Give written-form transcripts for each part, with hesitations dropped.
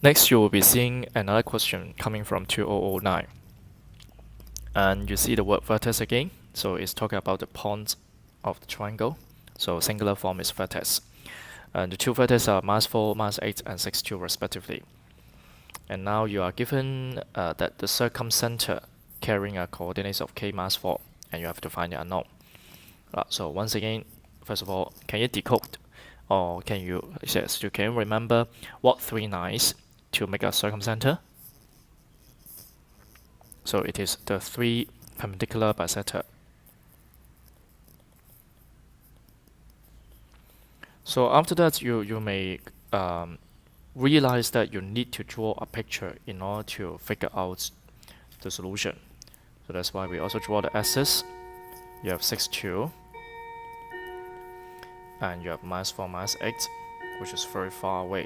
Next, you will be seeing another question coming from 2009. And you see the word vertex again. So it's talking about the points of the triangle. So singular form is vertex. And the two vertices are mass 4, mass 8, and 6, 2 respectively. And now you are given that the circumcenter carrying a coordinates of k mass 4, and you have to find the unknown. So once again, first of all, can you decode, or can you remember what three lines to make a circumcenter? So it is the three perpendicular bisector. So after that, you may realize that you need to draw a picture in order to figure out the solution. So that's why we also draw the axis. You have 6, 2, and you have mass 4, mass 8, which is very far away.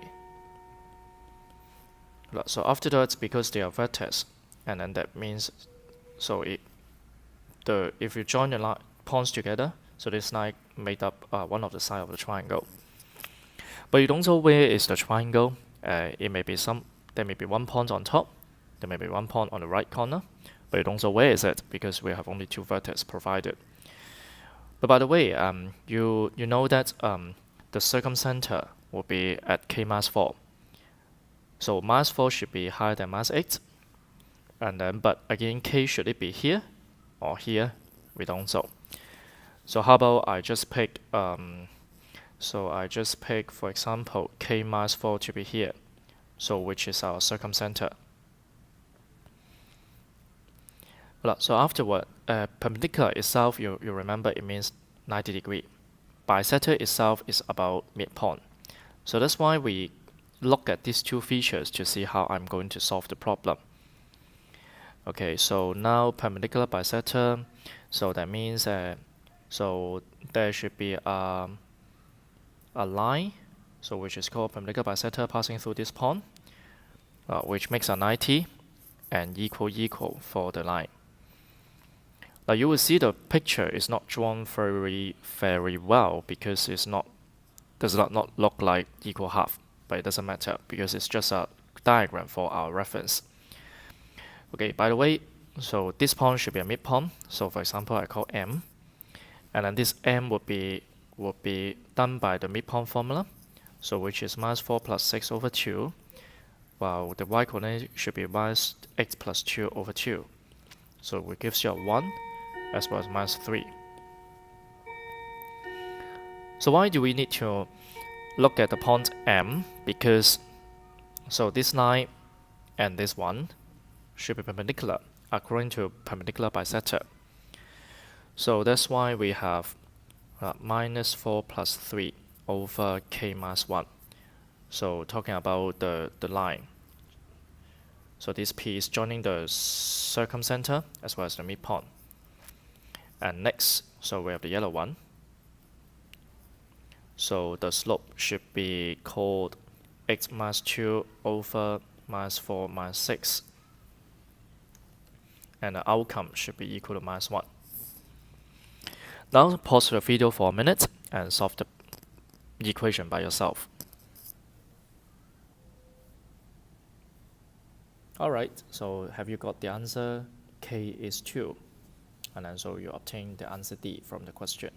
So after that, because they are vertex, and then that means, so if you join the points together, so this line made up one of the side of the triangle. But you don't know where is the triangle. There may be one point on top, there may be one point on the right corner, but you don't know where is it because we have only two vertices provided. But by the way, you know that the circumcenter will be at k mass 4. So mass 4 should be higher than mass 8. And then, but again, k should it be here or here? We don't know. So how about I just pick, for example, k mass 4 to be here. So which is our circumcenter. So afterward, perpendicular itself, you remember it means 90 degree. Bisector itself is about midpoint. So that's why we look at these two features to see how I'm going to solve the problem. Okay, so now perpendicular bisector, so that means so there should be a line, so which is called perpendicular bisector passing through this point, which makes a 90 and equal for the line. Now you will see the picture is not drawn very well because does not look like equal half, but it doesn't matter because it's just a diagram for our reference. Okay, by the way, so this point should be a midpoint. So for example, I call M, and then this M would be done by the midpoint formula, so which is minus 4 plus 6 over 2, while the y coordinate should be minus 8 plus 2 over 2. So it gives you a 1 as well as minus 3. So why do we need to look at the point M? Because so this line and this one should be perpendicular according to perpendicular bisector. So that's why we have minus 4 plus 3 over k minus 1. So talking about the line. So this P is joining the circumcenter as well as the midpoint. And next, so we have the yellow one. So the slope should be called x minus 2 over minus 4 minus 6. And the outcome should be equal to minus 1. Now pause the video for a minute and solve the equation by yourself. Alright, so have you got the answer? K is 2. And then so you obtain the answer D from the question.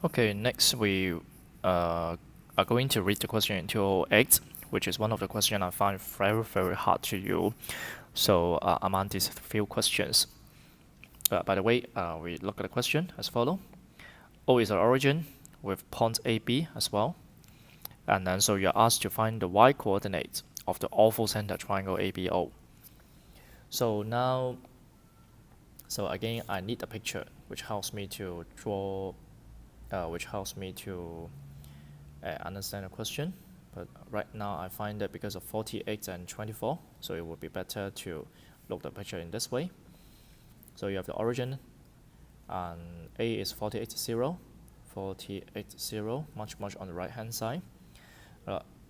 Okay, next we are going to read the question in 208, which is one of the questions I find very hard to use. So among these few questions. By the way, we look at the question as follows. O is the origin with point AB as well. And then so you're asked to find the y coordinate of the orthocenter triangle ABO. So now, so again, I need a picture which helps me to draw, understand the question. But right now I find that because of 48 and 24, so it would be better to look the picture in this way. So you have the origin, and A is 48, 0, much on the right hand side.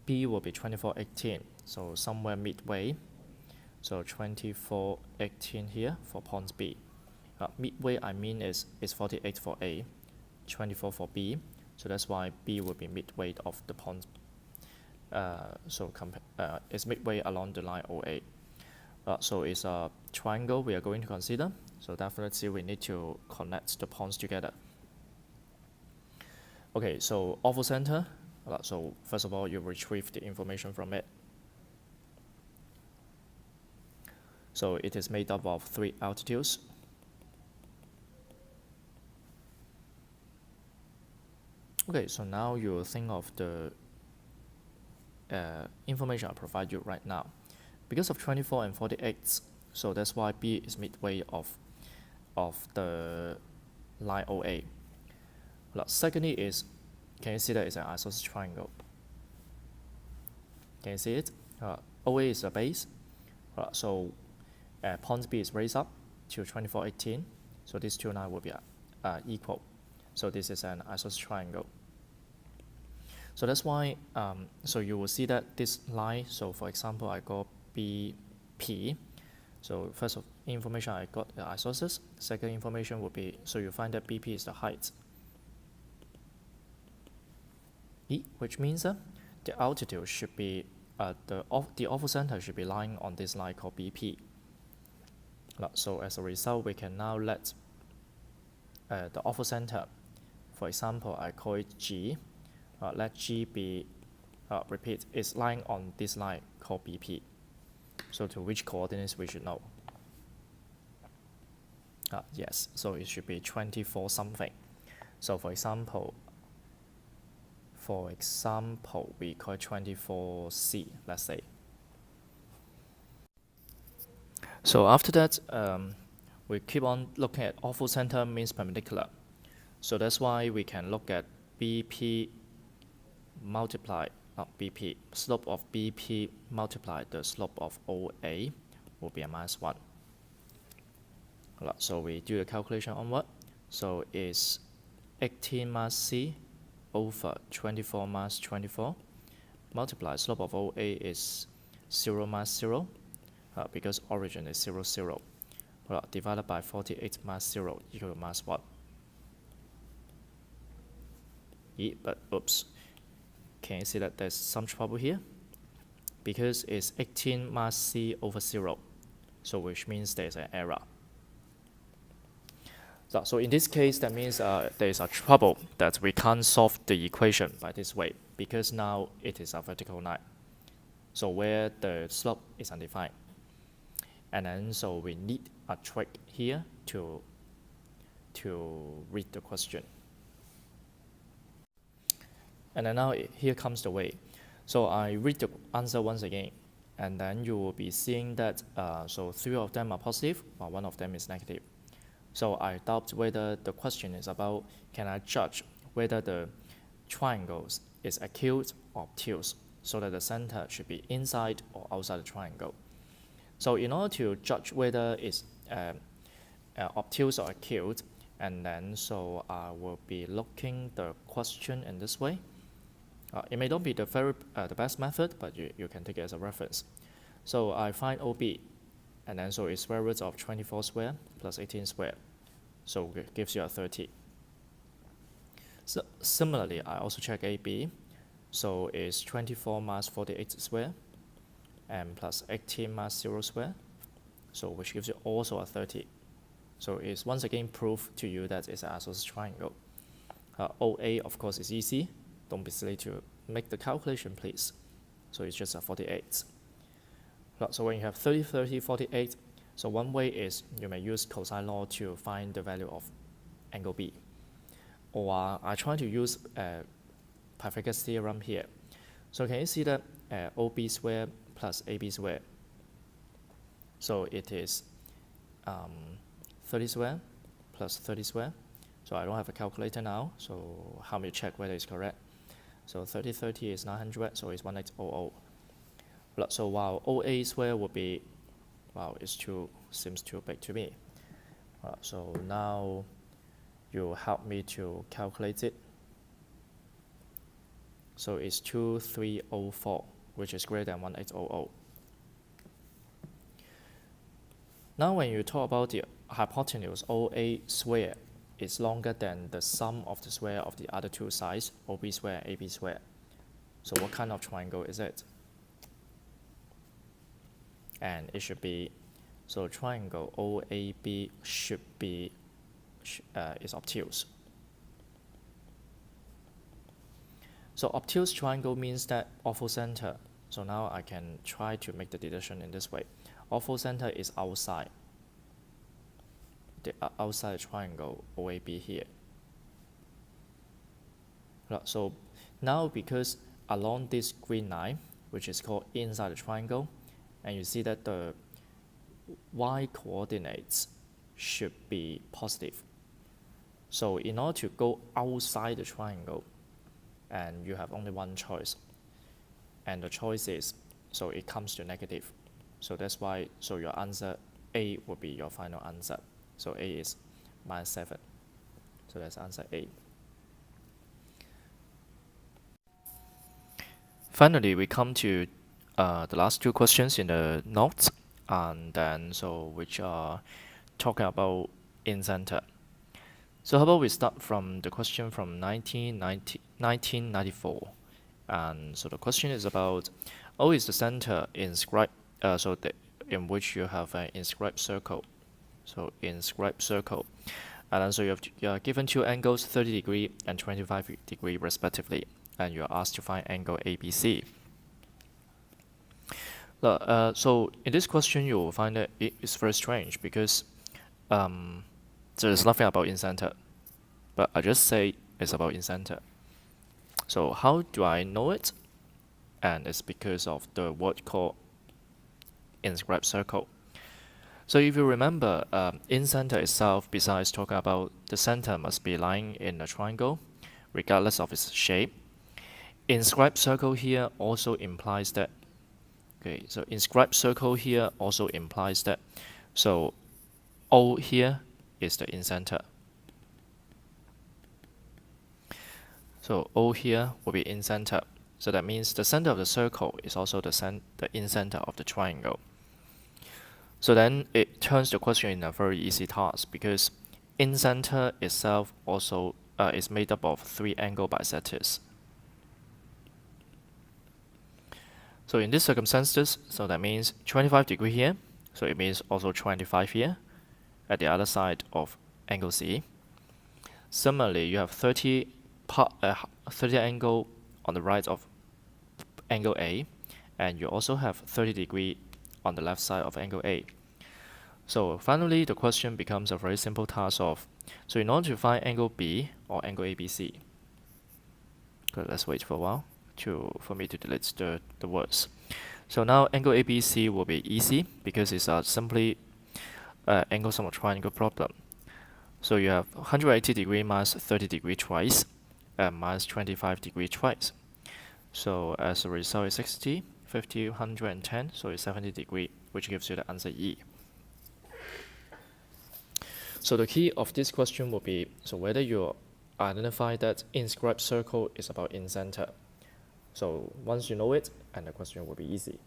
B will be 24, 18, so somewhere midway. So 24, 18 here for point B. Midway I mean is 48 for A, 24 for B. So that's why B will be midway of the point it's midway along the line OA. So it's a triangle we are going to consider. So definitely we need to connect the points together. Okay, so oval center. So first of all, you retrieve the information from it. So it is made up of 3 altitudes. Okay, so now you think of the information I provide you right now. Because of 24 and 48, so that's why B is midway of the line OA. Secondly is, can you see that it's an isosceles triangle? Can you see it? OA is the base. So point B is raised up to 24, 18. So these two lines will be equal. So this is an isosceles triangle. So that's why, so you will see that this line, so for example, I got BP. So first of information I got the isosceles. Second information will be, so you find that BP is the height. E, which means the altitude should be, the oval center should be lying on this line called BP. So as a result, we can now let the oval center, for example, I call it G. Let G be, repeat, is lying on this line called BP. So to which coordinates we should know? Yes, so it should be 24 something. So for example, we call it 24C, let's say. So after that, we keep on looking at oval center means perpendicular. So that's why we can look at BP multiply, not BP, slope of BP multiplied the slope of OA will be a -1. So we do the calculation onward. So it's 18 mass C over 24 mass 24 multiply slope of OA is 0 mass 0 because origin is 0, 0. Divided by 48 mass 0 equal to mass 1. But oops, can you see that there's some trouble here? Because it's 18 mass C over 0, so which means there's an error. So in this case, that means there is a trouble that we can't solve the equation by this way, because now it is a vertical line. So where the slope is undefined. And then so we need a trick here to read the question. And then now here comes the way. So I read the answer once again, and then you will be seeing that so 3 of them are positive, while 1 of them is negative. So I doubt whether the question is about, can I judge whether the triangle is acute or obtuse, so that the center should be inside or outside the triangle. So in order to judge whether it's obtuse or acute, and then so I will be looking the question in this way. It may not be the best method, but you can take it as a reference. So I find OB, and then so it's square root of 24 square plus 18 square, so it gives you a 30. So similarly, I also check AB, so it's 24 mass 48 square and plus 18 mass 0 square, so which gives you also a 30. So it's once again proof to you that it's an isosceles triangle. OA, of course, is easy. Don't be silly to make the calculation, please. So it's just a 48. So when you have 30, 30, 48, so one way is you may use cosine law to find the value of angle B. Or I try to use Pythagoras theorem here. So can you see that OB squared plus AB squared? So it is 30 squared plus 30 squared. So I don't have a calculator now, so help me check whether it's correct. So 30, 30 is 900, so it's 1800. So while OA squared would be, wow, seems too big to me. So now you help me to calculate it. So it's 2304, which is greater than 1800. Now when you talk about the hypotenuse, OA squared is longer than the sum of the square of the other two sides, OB squared and AB squared. So what kind of triangle is it? And it should be, so triangle OAB should be is obtuse. So obtuse triangle means that orthocenter. So now I can try to make the deduction in this way. Orthocenter is outside. The outside triangle OAB here. So now because along this green line, which is called inside the triangle, and you see that the y coordinates should be positive. So in order to go outside the triangle, and you have only one choice, and the choice is, so it comes to negative. So that's why, so your answer A will be your final answer. So A is -7. So that's answer A. Finally, we come to the last two questions in the notes, and then which are talking about incenter. So how about we start from the question from 1994, and so the question is about O is the center inscribed, in which you have an inscribed circle. So inscribed circle, and then so you are given two angles, 30 degree and 25 degree respectively, and you are asked to find angle ABC. So in this question, you will find that it is very strange because there's nothing about incenter, but I just say it's about incenter. So how do I know it? And it's because of the word called inscribed circle. So if you remember, incenter itself, besides talking about the center must be lying in a triangle, regardless of its shape, inscribed circle here also implies that. Okay, so inscribed circle here also implies that. So O here is the incenter. So O here will be incenter. So that means the center of the circle is also the incenter of the triangle. So then it turns the question in a very easy task because incenter itself also is made up of three angle bisectors. So in these circumstances, so that means 25 degree here, so it means also 25 here at the other side of angle C. Similarly, you have 30 angle on the right of angle A, and you also have 30 degree on the left side of angle A. So finally, the question becomes a very simple task of, so in order to find angle B or angle ABC, okay, let's wait for a while for me to delete the words. So now angle ABC will be easy because it's simply angle sum of triangle problem. So you have 180 degree minus 30 degree twice, and minus 25 degree twice. So as a result is 60, 50, 110, so it's 70 degree, which gives you the answer E. So the key of this question will be, so whether you identify that inscribed circle is about incenter. So once you know it, and the question will be easy.